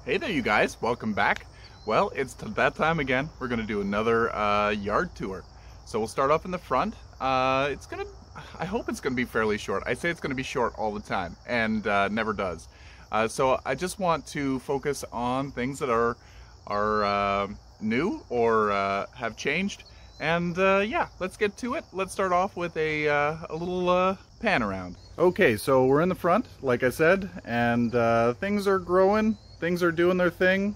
Hey there, you guys. Welcome back. Well, it's that time again. We're going to do another yard tour. So we'll start off in the front. I hope it's going to be fairly short. I say it's going to be short all the time, and never does. So I just want to focus on things that are new or have changed. And yeah, let's get to it. Let's start off with a little pan around. Okay, so we're in the front, like I said, and things are growing. Things are doing their thing,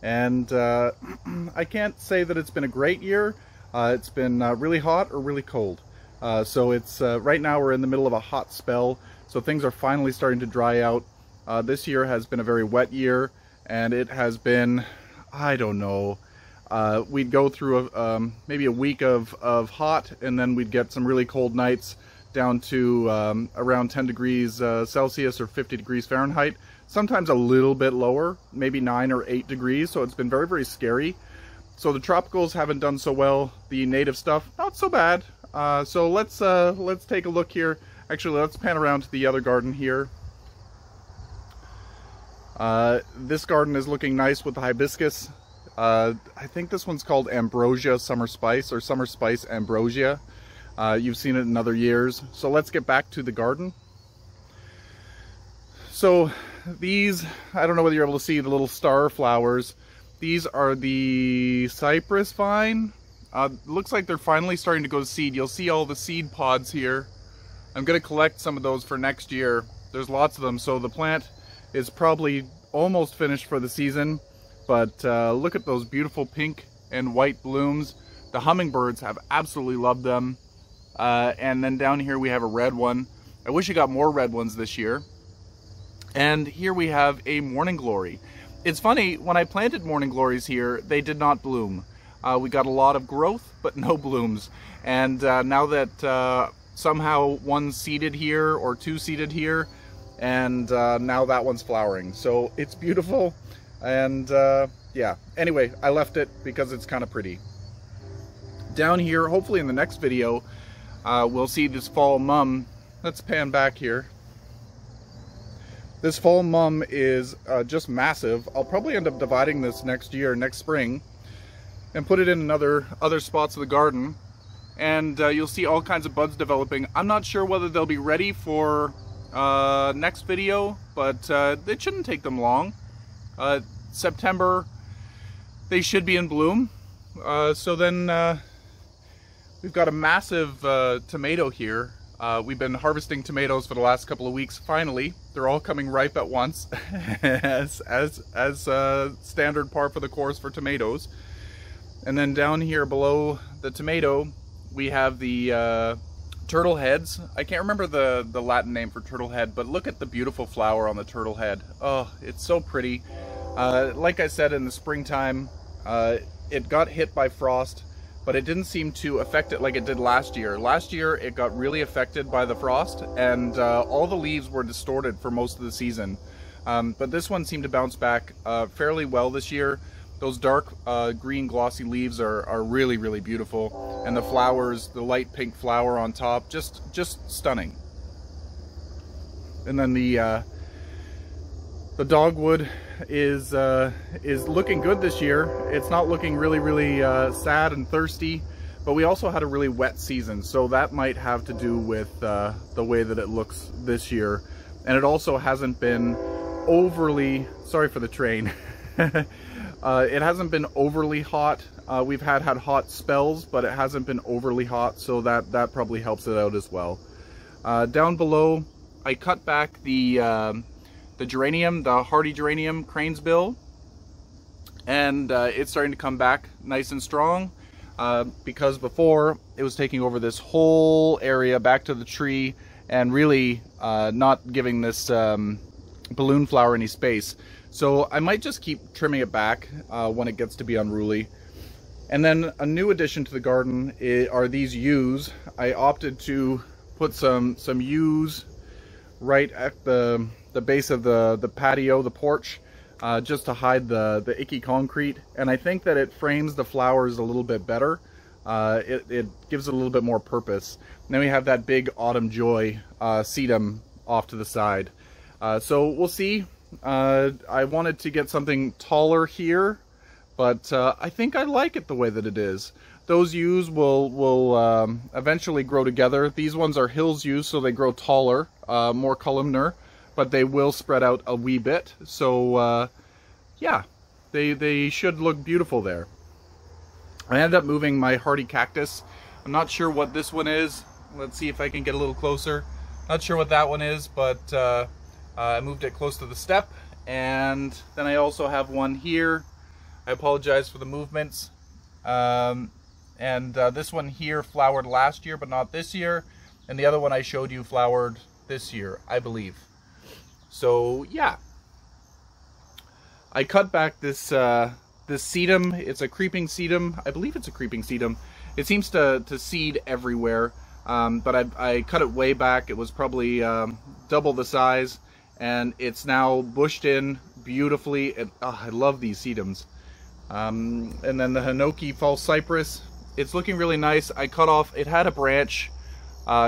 and I can't say that it's been a great year. It's been really hot or really cold. So it's right now we're in the middle of a hot spell, so things are finally starting to dry out. This year has been a very wet year, and it has been, I don't know, we'd go through maybe a week of hot, and then we'd get some really cold nights down to around 10 degrees Celsius or 50 degrees Fahrenheit. Sometimes a little bit lower, maybe 9 or 8 degrees, so it's been very, very scary. So the tropicals haven't done so well. The native stuff, not so bad. So let's take a look here. Actually, let's pan around to the other garden here. This garden is looking nice with the hibiscus. I think this one's called Ambrosia Summer Spice, or Summer Spice Ambrosia. You've seen it in other years. So let's get back to the garden. So these, I don't know whether you're able to see the little star flowers. These are the cypress vine. Looks like they're finally starting to go to seed. You'll see all the seed pods here. I'm going to collect some of those for next year. There's lots of them, so the plant is probably almost finished for the season. But look at those beautiful pink and white blooms. The hummingbirds have absolutely loved them. And then down here we have a red one. I wish I got more red ones this year. And here we have a morning glory. It's funny, when I planted morning glories here, they did not bloom. We got a lot of growth, but no blooms. And now that somehow one's seeded here or two seeded here, and now that one's flowering. So it's beautiful, and yeah. Anyway, I left it because it's kind of pretty. Down here, hopefully in the next video, we'll see this fall mum. Let's pan back here. This fall mum is just massive. I'll probably end up dividing this next spring, and put it in other spots of the garden. And you'll see all kinds of buds developing. I'm not sure whether they'll be ready for next video, but it shouldn't take them long. September, they should be in bloom. So then we've got a massive tomato here. We've been harvesting tomatoes for the last couple of weeks. Finally, they're all coming ripe at once, as standard par for the course for tomatoes. And then down here below the tomato, we have the turtle heads. I can't remember the Latin name for turtle head, but look at the beautiful flower on the turtle head. Oh, it's so pretty. Like I said, in the springtime, it got hit by frost, but it didn't seem to affect it like it did last year. Last year, it got really affected by the frost, and all the leaves were distorted for most of the season. But this one seemed to bounce back fairly well this year. Those dark green glossy leaves are really, really beautiful. And the flowers, the light pink flower on top, just stunning. And then the dogwood is looking good this year. It's not looking really, really sad and thirsty, but we also had a really wet season, so that might have to do with the way that it looks this year. And it also hasn't been overly, sorry for the train, it hasn't been overly hot. We've had hot spells, but it hasn't been overly hot, so that probably helps it out as well. Down below, I cut back the geranium, the hardy geranium, cranesbill, and it's starting to come back nice and strong, because before it was taking over this whole area back to the tree and really not giving this balloon flower any space. So I might just keep trimming it back when it gets to be unruly. And then a new addition to the garden are these yews. I opted to put some yews right at the base of the patio, the porch, just to hide the icky concrete. And I think that it frames the flowers a little bit better. It gives it a little bit more purpose. And then we have that big autumn joy sedum off to the side. So we'll see I wanted to get something taller here, but I think I like it the way that it is. Those yews will eventually grow together. These ones are Hills yews, so they grow taller, more columnar, but they will spread out a wee bit. So yeah, they should look beautiful there. I ended up moving my hardy cactus. I'm not sure what this one is. Let's see if I can get a little closer. Not sure what that one is, but I moved it close to the step. And then I also have one here. I apologize for the movements. This one here flowered last year, but not this year. And the other one I showed you flowered this year, I believe. So yeah, I cut back this this sedum. It's a creeping sedum. I believe it's a creeping sedum. It seems to seed everywhere, but I cut it way back. It was probably double the size, and it's now bushed in beautifully. I love these sedums. And then the Hinoki false cypress. It's looking really nice. I cut off. It had a branch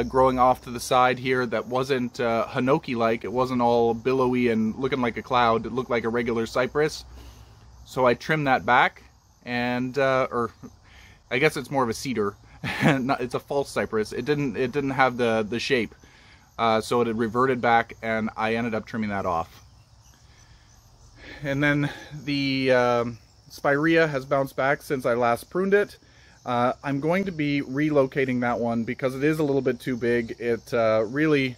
growing off to the side here that wasn't Hinoki-like. It wasn't all billowy and looking like a cloud. It looked like a regular cypress. So I trimmed that back, and or I guess it's more of a cedar. It's a false cypress. It didn't have the shape, so it had reverted back, and I ended up trimming that off. And then the Spirea has bounced back since I last pruned it. I'm going to be relocating that one because it is a little bit too big. It really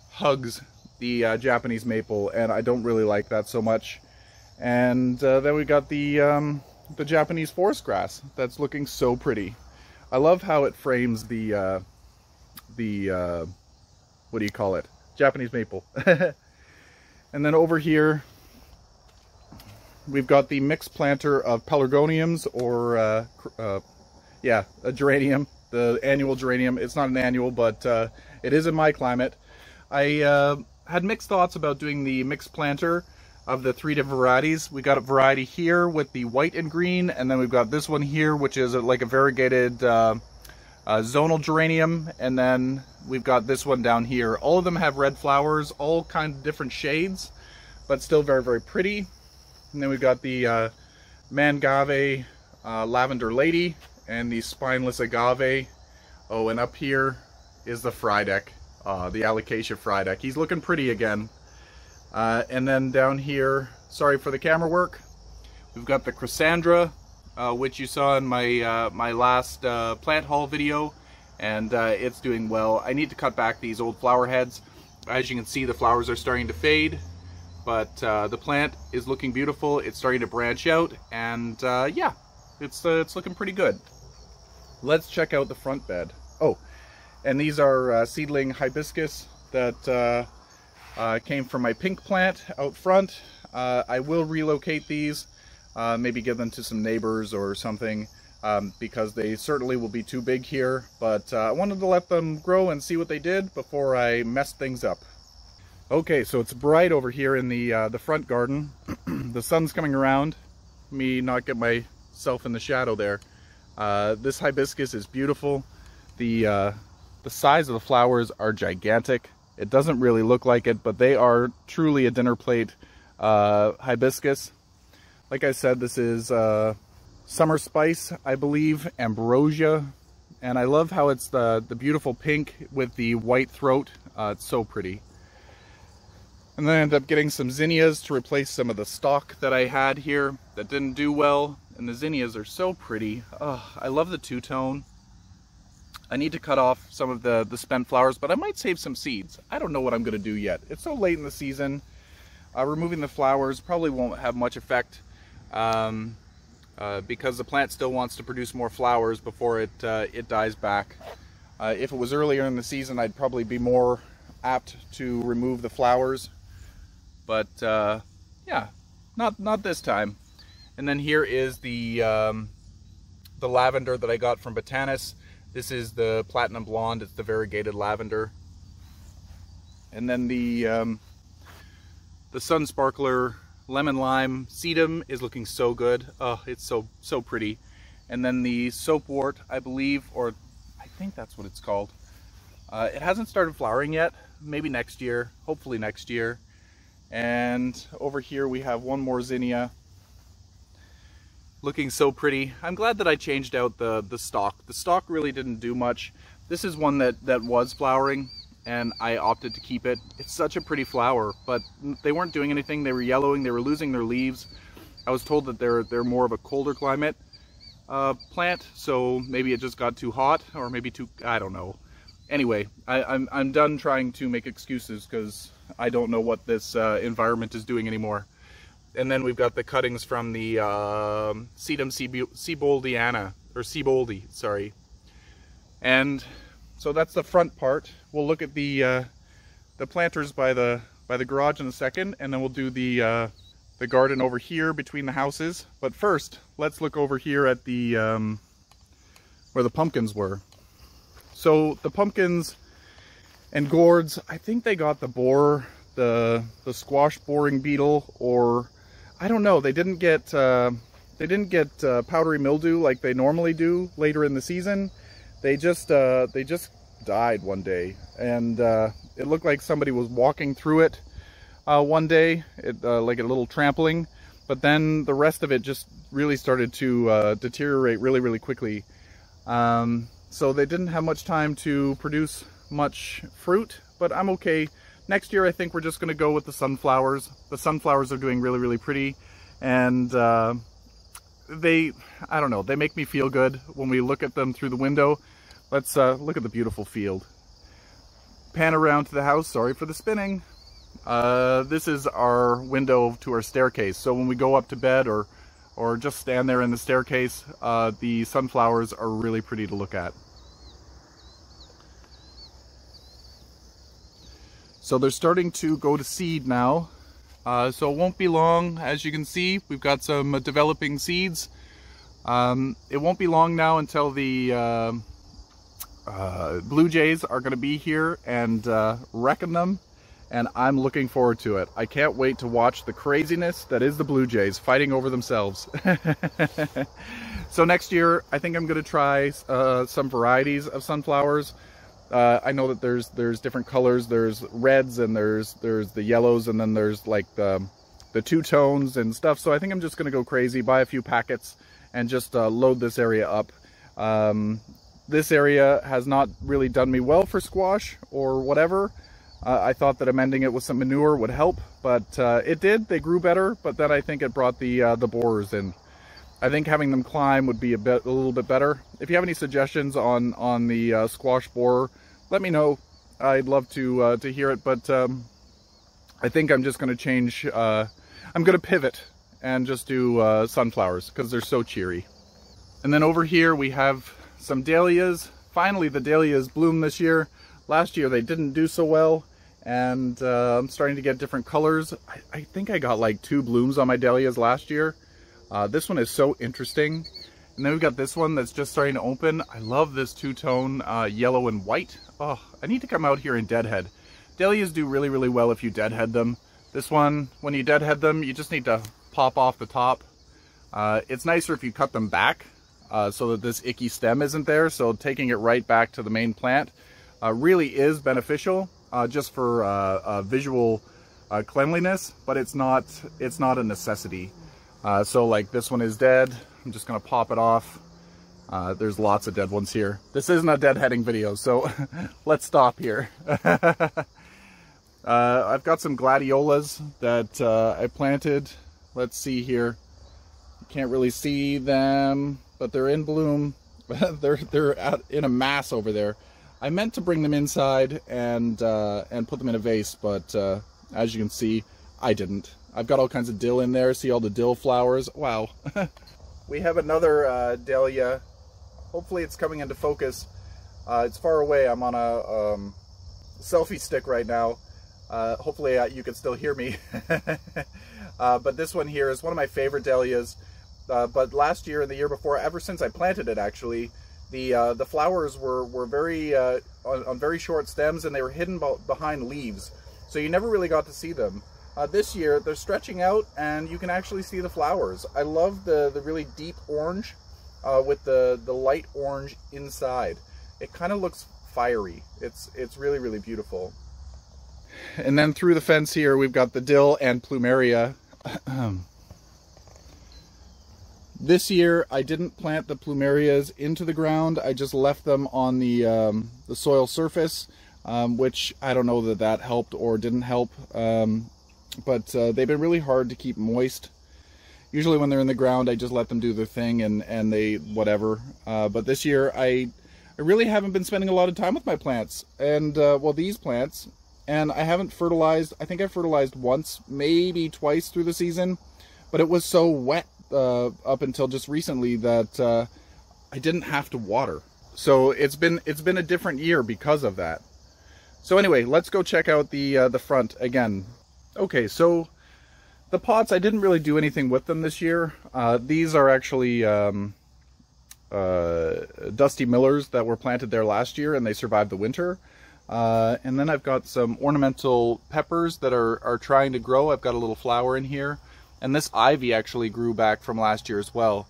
hugs the Japanese maple, and I don't really like that so much. And then we got the Japanese forest grass that's looking so pretty. I love how it frames the what do you call it? Japanese maple. And then over here we've got the mixed planter of pelargoniums, or yeah, a geranium, the annual geranium. It's not an annual, but it is in my climate. I had mixed thoughts about doing the mixed planter of the 3 different varieties. We got a variety here with the white and green, and then we've got this one here, which is like a variegated zonal geranium, and then we've got this one down here. All of them have red flowers, all kind of different shades, but still very, very pretty. And then we've got the Mangave Lavender Lady and the spineless agave. Oh, and up here is the Frydek, the Alocasia Frydek. He's looking pretty again. And then down here, sorry for the camera work, we've got the Chrysandra, which you saw in my my last plant haul video, and it's doing well. I need to cut back these old flower heads. As you can see, the flowers are starting to fade, but the plant is looking beautiful. It's starting to branch out, and yeah, it's looking pretty good. Let's check out the front bed. Oh, and these are seedling hibiscus that came from my pink plant out front. I will relocate these, maybe give them to some neighbors or something, because they certainly will be too big here, but I wanted to let them grow and see what they did before I messed things up. Okay, so it's bright over here in the front garden. The sun's coming around. Let me not get myself in the shadow there. This hibiscus is beautiful. The size of the flowers are gigantic. It doesn't really look like it, but they are truly a dinner plate hibiscus. Like I said, this is Summer Spice, I believe, Ambrosia. And I love how it's the beautiful pink with the white throat. It's so pretty. And then I ended up getting some zinnias to replace some of the stock that I had here that didn't do well. And the zinnias are so pretty. Oh, I love the two-tone. I need to cut off some of the spent flowers, but I might save some seeds. I don't know what I'm going to do yet. It's so late in the season. Removing the flowers probably won't have much effect because the plant still wants to produce more flowers before it dies back. If it was earlier in the season, I'd probably be more apt to remove the flowers. But yeah, not this time. And then here is the lavender that I got from Botanis. This is the Platinum Blonde. It's the variegated lavender. And then the Sun Sparkler Lemon Lime Sedum is looking so good. Oh, it's so pretty. And then the Soapwort, I believe, or I think that's what it's called. It hasn't started flowering yet. Maybe next year. Hopefully next year. And over here we have one more zinnia. Looking so pretty. I'm glad that I changed out the stalk. The stalk really didn't do much. This is one that was flowering, and I opted to keep it. It's such a pretty flower, but they weren't doing anything. They were yellowing, they were losing their leaves. I was told that they're more of a colder climate plant, so maybe it just got too hot, or maybe too, I don't know. Anyway, I'm done trying to make excuses because I don't know what this environment is doing anymore. And then we've got the cuttings from the Sedum Seaboldiana, or Seaboldi, sorry. And so that's the front part. We'll look at the planters by the garage in a second, and then we'll do the garden over here between the houses. But first, let's look over here at the where the pumpkins were. So the pumpkins and gourds, I think they got the borer, the squash boring beetle, or I don't know. They didn't get powdery mildew like they normally do later in the season. They just died one day, and it looked like somebody was walking through it one day, like a little trampling. But then the rest of it just really started to deteriorate really quickly. So they didn't have much time to produce much fruit, but I'm okay. Next year I think we're just going to go with the sunflowers. The sunflowers are doing really pretty, and I don't know, they make me feel good when we look at them through the window. Let's look at the beautiful field. Pan around to the house, sorry for the spinning. This is our window to our staircase, so when we go up to bed or just stand there in the staircase, the sunflowers are really pretty to look at. So they're starting to go to seed now, so it won't be long. As you can see, we've got some developing seeds. It won't be long now until the blue jays are going to be here and wrecking them, and I'm looking forward to it. I can't wait to watch the craziness that is the blue jays fighting over themselves. So next year I think I'm going to try some varieties of sunflowers. I know that there's different colors. There's reds, and there's the yellows, and then there's like the two-tones and stuff. So I think I'm just going to go crazy, buy a few packets, and just load this area up. This area has not really done me well for squash or whatever. I thought that amending it with some manure would help, but it did. They grew better, but then I think it brought the borers in. I think having them climb would be a little bit better. If you have any suggestions on the squash borer, let me know. I'd love to hear it, but I think I'm just going to change. I'm going to pivot and just do sunflowers because they're so cheery. And then over here we have some dahlias. Finally, the dahlias bloom this year. Last year they didn't do so well, and I'm starting to get different colors. I think I got like 2 blooms on my dahlias last year. This one is so interesting. And then we've got this one that's just starting to open. I love this two-tone yellow and white. Oh, I need to come out here and deadhead. Dahlias do really well if you deadhead them. This one, when you deadhead them, you just need to pop off the top. It's nicer if you cut them back so that this icky stem isn't there. So taking it right back to the main plant really is beneficial just for visual cleanliness, but it's not a necessity. So like this one is dead. I'm just gonna pop it off. There's lots of dead ones here. This isn't a deadheading video, so let's stop here. I've got some gladiolas that I planted. Let's see here. You can't really see them, but they're in bloom. they're out in a mass over there. I meant to bring them inside and put them in a vase, but as you can see, I didn't. I've got all kinds of dill in there. See all the dill flowers? Wow. We have another dahlia. Hopefully it's coming into focus. It's far away. I'm on a selfie stick right now. Hopefully you can still hear me. But this one here is one of my favorite dahlias. But last year and the year before, ever since I planted it actually, the flowers were very on very short stems, and they were hidden behind leaves. So you never really got to see them. This year they're stretching out and you can actually see the flowers. I love the really deep orange with the light orange inside. It kind of looks fiery. It's really beautiful. And then through the fence here, we've got the dill and plumeria. This year, I didn't plant the plumerias into the ground. I just left them on the soil surface, which I don't know that that helped or didn't help. But they've been really hard to keep moist. Usually when they're in the ground, I just let them do their thing and they whatever. But this year, I really haven't been spending a lot of time with my plants. And, well, these plants. And I haven't fertilized. I think I fertilized once, maybe twice through the season. But it was so wet up until just recently that I didn't have to water. So it's been a different year because of that. So anyway, let's go check out the front again. Okay, so the pots, I didn't really do anything with them this year. These are actually Dusty Millers that were planted there last year, and they survived the winter. And then I've got some ornamental peppers that are trying to grow. I've got a little flower in here. And this ivy actually grew back from last year as well,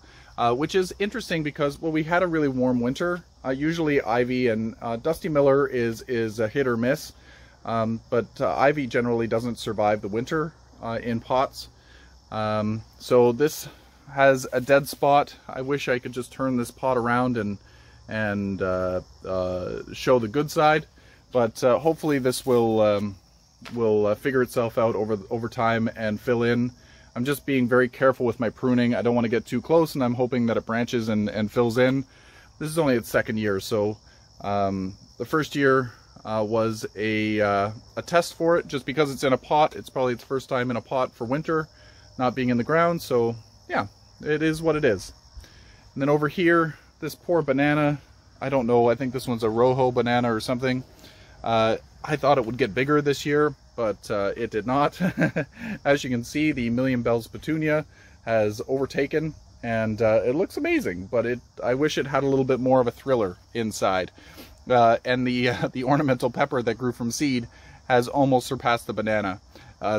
which is interesting because, well, we had a really warm winter. Usually ivy and Dusty Miller is a hit or miss, but ivy generally doesn't survive the winter in pots. So this has a dead spot. I wish I could just turn this pot around and show the good side, but hopefully this will figure itself out over time and fill in. I'm just being very careful with my pruning. I don't want to get too close, and I'm hoping that it branches and fills in. This is only its second year, so the first year was a test for it. Just because it's in a pot, it's probably its first time in a pot for winter, not being in the ground. So yeah, it is what it is. And then over here, this poor banana, I don't know, I think this one's a Rojo banana or something. I thought it would get bigger this year, but it did not. As you can see, the Million Bells petunia has overtaken, and it looks amazing, but I wish it had a little bit more of a thriller inside. And the ornamental pepper that grew from seed has almost surpassed the banana.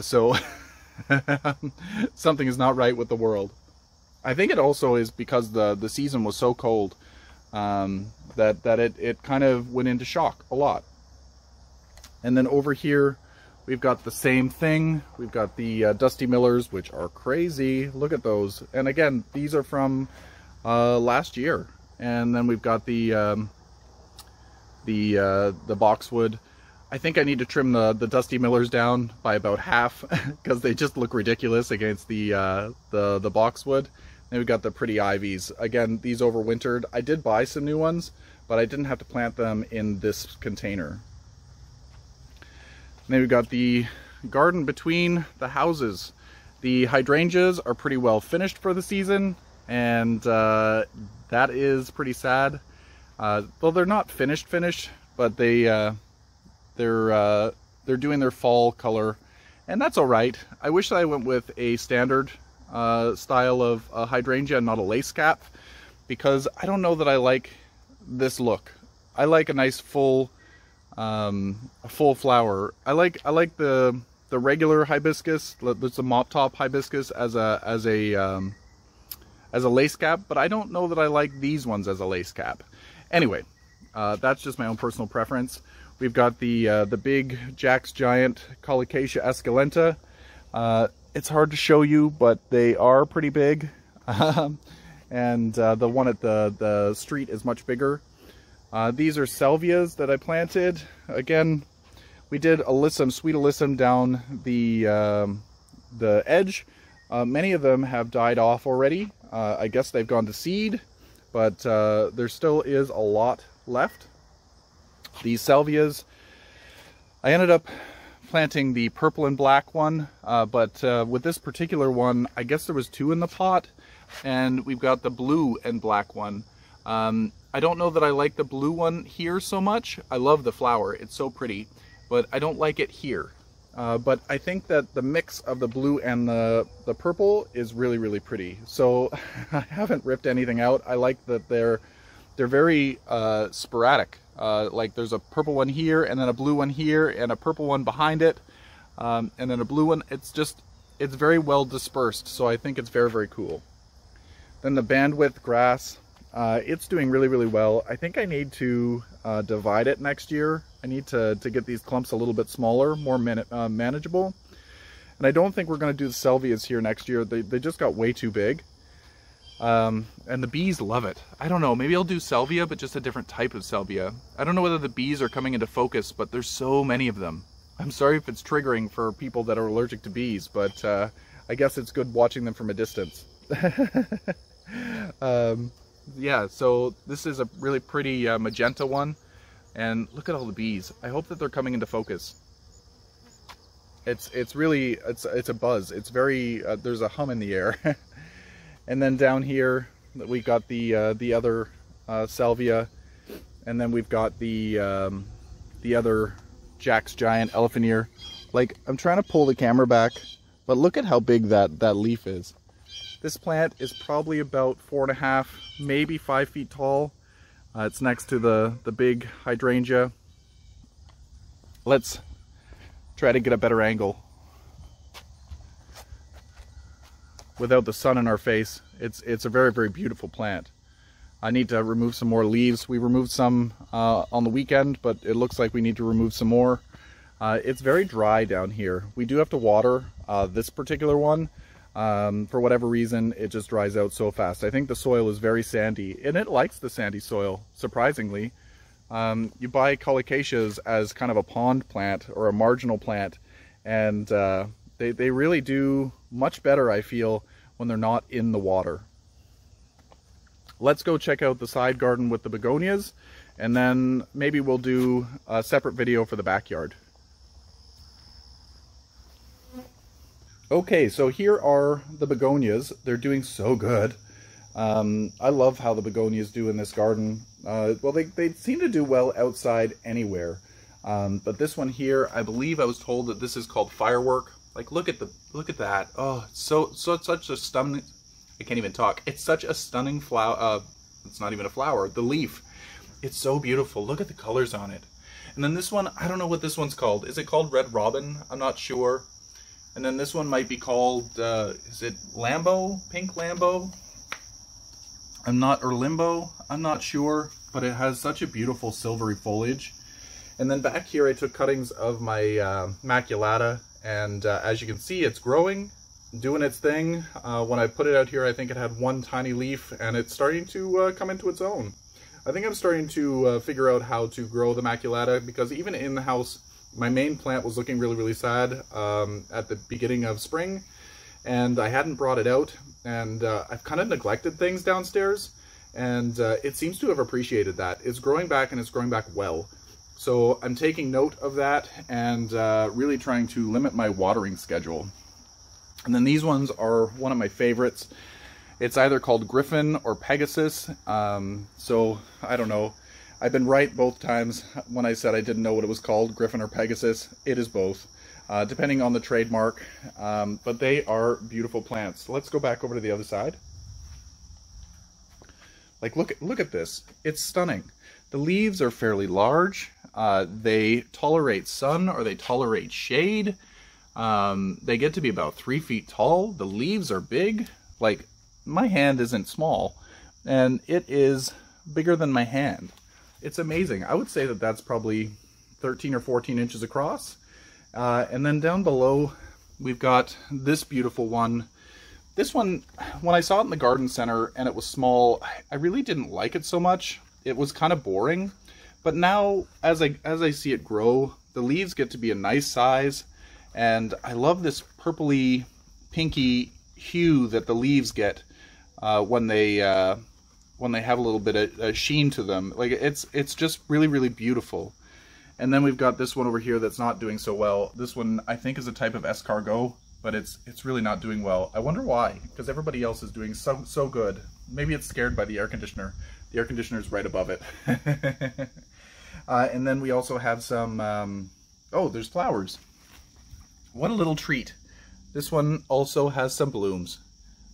So something is not right with the world. I think it also is because the season was so cold that it kind of went into shock a lot. And then over here, we've got the same thing. We've got the Dusty Millers, which are crazy. Look at those. And again, these are from last year. And then we've got the boxwood. I think I need to trim the Dusty Millers down by about half because they just look ridiculous against the boxwood. And we've got the pretty ivies. Again, these overwintered. I did buy some new ones, but I didn't have to plant them in this container. And then we've got the garden between the houses. The hydrangeas are pretty well finished for the season, and that is pretty sad. Well, they're not finished, but they're doing their fall color, and that's all right. I wish that I went with a standard style of hydrangea and not a lace cap, because I don't know that I like this look. I like a nice full flower. I like the regular hibiscus, the mop top hibiscus as a lace cap, but I don't know that I like these ones as a lace cap. Anyway, that's just my own personal preference. We've got the big Jack's Giant Colocasia esculenta. It's hard to show you, but they are pretty big. And the one at the street is much bigger. These are salvias that I planted. Again, we did alyssum, sweet alyssum down the edge. Many of them have died off already. I guess they've gone to seed, but there still is a lot left. These salvias, I ended up planting the purple and black one, but with this particular one, I guess there was two in the pot, and we've got the blue and black one. I don't know that I like the blue one here so much. I love the flower, it's so pretty, but I don't like it here. But I think that the mix of the blue and the purple is really, really pretty. So I haven't ripped anything out. I like that they're very sporadic. Like there's a purple one here, and then a blue one here, and a purple one behind it, and then a blue one. It's very well dispersed, so I think it's very, very cool. Then the bandwidth grass, it's doing really, really well. I think I need to divide it next year I need to get these clumps a little bit smaller, more manageable. And I don't think we're going to do the salvias here next year. They just got way too big. And the bees love it. I don't know, maybe I'll do salvia, but just a different type of salvia. I don't know whether the bees are coming into focus, but there's so many of them. I'm sorry if it's triggering for people that are allergic to bees, but I guess it's good watching them from a distance. Yeah, so this is a really pretty magenta one. And look at all the bees. I hope that they're coming into focus. It's really, it's a buzz. It's very, there's a hum in the air. And then down here, we got the other salvia, and then we've got the other Jack's Giant elephant ear. Like, I'm trying to pull the camera back, but look at how big that leaf is. This plant is probably about 4.5, maybe 5 feet tall. It's next to the big hydrangea. Let's try to get a better angle without the sun in our face. It's a very, very beautiful plant. I need to remove some more leaves. We removed some on the weekend, but it looks like we need to remove some more. It's very dry down here. We do have to water this particular one. For whatever reason, it just dries out so fast. I think the soil is very sandy, and it likes the sandy soil, surprisingly. You buy colocasias as kind of a pond plant or a marginal plant, and they really do much better, I feel, when they're not in the water. Let's go check out the side garden with the begonias, and then maybe we'll do a separate video for the backyard. Okay, so here are the begonias. They're doing so good. I love how the begonias do in this garden. Well, they seem to do well outside anywhere. But this one here, I believe I was told that this is called firework. Like, look at that. Oh, it's such a stunning, I can't even talk. It's such a stunning flower. It's not even a flower, the leaf. It's so beautiful. Look at the colors on it. And then this one, I don't know what this one's called. Is it called Red Robin? I'm not sure. And then this one might be called, is it Lambo? Pink Lambo? Or Limbo? I'm not sure, but it has such a beautiful silvery foliage. And then back here I took cuttings of my maculata, and as you can see, it's growing, doing its thing. When I put it out here, I think it had one tiny leaf, and it's starting to come into its own. I think I'm starting to figure out how to grow the maculata, because even in the house, my main plant was looking really, really sad at the beginning of spring, and I hadn't brought it out, and I've kind of neglected things downstairs, and it seems to have appreciated that. It's growing back, and it's growing back well. So I'm taking note of that and really trying to limit my watering schedule. And then these ones are one of my favorites. It's either called Griffin or Pegasus, so I don't know. I've been right both times when I said I didn't know what it was called, Griffin or Pegasus. It is both, depending on the trademark, but they are beautiful plants. Let's go back over to the other side. Like, look at this. It's stunning. The leaves are fairly large. They tolerate sun, or they tolerate shade. They get to be about 3 feet tall. The leaves are big. Like, my hand isn't small, and it is bigger than my hand. It's amazing. I would say that that's probably 13 or 14 inches across. And then down below, we've got this beautiful one. This one, when I saw it in the garden center and it was small, I really didn't like it so much. It was kind of boring. But now, as I see it grow, the leaves get to be a nice size. And I love this purpley, pinky hue that the leaves get when they have a little bit of sheen to them. Like, it's just really, really beautiful. And then we've got this one over here that's not doing so well. This one I think is a type of escargot, but it's really not doing well. I wonder why, because everybody else is doing so good. Maybe it's scared by the air conditioner. The air conditioner's right above it. And then we also have some, oh, there's flowers. What a little treat. This one also has some blooms.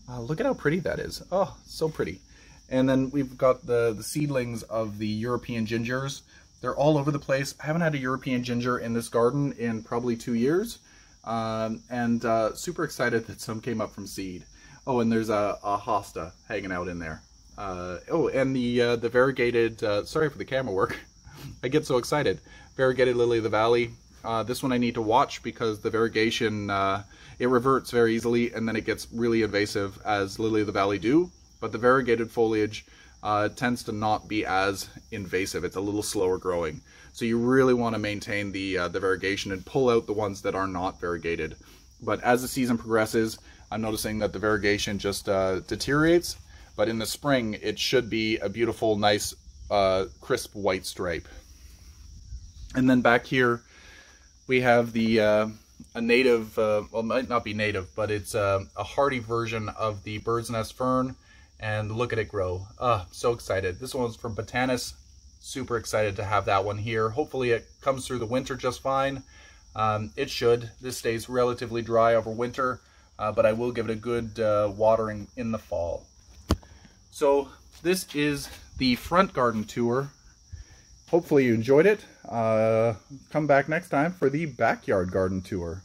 Look at how pretty that is. Oh, so pretty. And then we've got the seedlings of the European gingers. They're all over the place. I haven't had a European ginger in this garden in probably 2 years. And super excited that some came up from seed. Oh, and there's a hosta hanging out in there. Oh, and the variegated, sorry for the camera work. I get so excited. variegated lily of the valley. This one I need to watch because the variegation, it reverts very easily and then it gets really invasive as lily of the valley do. But the variegated foliage tends to not be as invasive. It's a little slower growing. So you really want to maintain the variegation and pull out the ones that are not variegated. But as the season progresses, I'm noticing that the variegation just deteriorates. But in the spring, it should be a beautiful, nice, crisp white stripe. And then back here, we have the a native, well, it might not be native, but it's a hardy version of the bird's nest fern. And look at it grow. So excited. This one's from Botanis. Super excited to have that one here. Hopefully it comes through the winter just fine. It should. This stays relatively dry over winter, but I will give it a good watering in the fall. So this is the front garden tour. Hopefully you enjoyed it. Come back next time for the backyard garden tour.